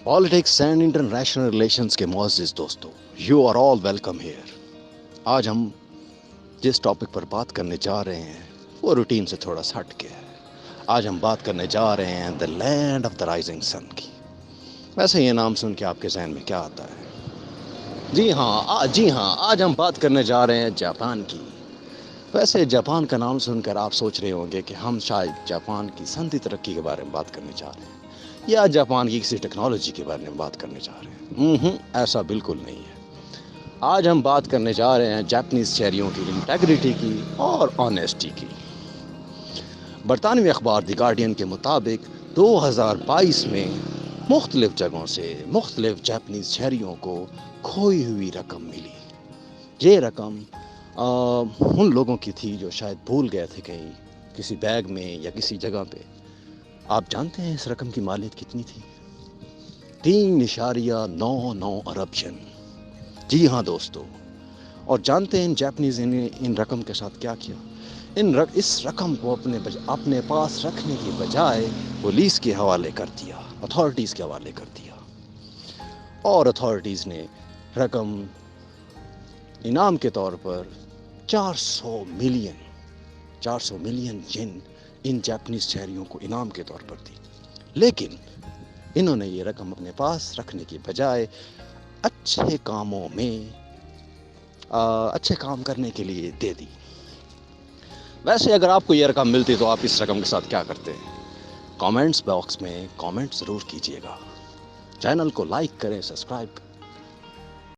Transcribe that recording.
Politics and international relations کے معزز دوستو، you are all welcome here. آج ہم جس ٹاپک پر بات کرنے جا رہے ہیں وہ روٹین سے تھوڑا سا ہٹ کے ہے۔ آج ہم بات کرنے جا رہے ہیں دا لینڈ آف دا رائزنگ سن کی۔ ویسے یہ نام سن کے آپ کے ذہن میں کیا آتا ہے؟ جی ہاں، آج ہم بات کرنے جا رہے ہیں جاپان کی۔ ویسے جاپان کا نام سن کر آپ سوچ رہے ہوں گے کہ ہم شاید جاپان کی صنعتی ترقی کے بارے میں بات کرنے جا رہے ہیں یا جاپان کی کسی ٹیکنالوجی کے بارے میں بات کرنے جا رہے ہیں۔ ایسا بالکل نہیں ہے۔ آج ہم بات کرنے جا رہے ہیں جاپنیز شہریوں کی انٹیگریٹی کی اور آنیسٹی کی۔ برطانوی اخبار دی گارڈین کے مطابق 2022 میں مختلف جگہوں سے مختلف جاپنیز شہریوں کو کھوئی ہوئی رقم ملی۔ یہ رقم ان لوگوں کی تھی جو شاید بھول گئے تھے کہیں کسی بیگ میں یا کسی جگہ پہ۔ آپ جانتے ہیں اس رقم کی مالیت کتنی تھی؟ 3.99 ارب ین۔ جی ہاں دوستو، اور جانتے ہیں ان جاپنیز ان رقم کے ساتھ کیا کیا؟ اس رقم کو اپنے پاس رکھنے کی بجائے پولیس کے حوالے کر دیا، اتھارٹیز کے حوالے کر دیا، اور اتھارٹیز نے رقم انعام کے طور پر 400 ملین ین ان جاپنیز شہریوں کو انعام کے طور پر دی۔ لیکن انہوں نے یہ رقم اپنے پاس رکھنے کی بجائے اچھے کام کرنے کے لیے دے دی۔ ویسے اگر آپ کو یہ رقم ملتی تو آپ اس رقم کے ساتھ کیا کرتے ہیں؟ کامنٹس باکس میں کامنٹ ضرور کیجیے گا۔ چینل کو لائک کریں، سبسکرائب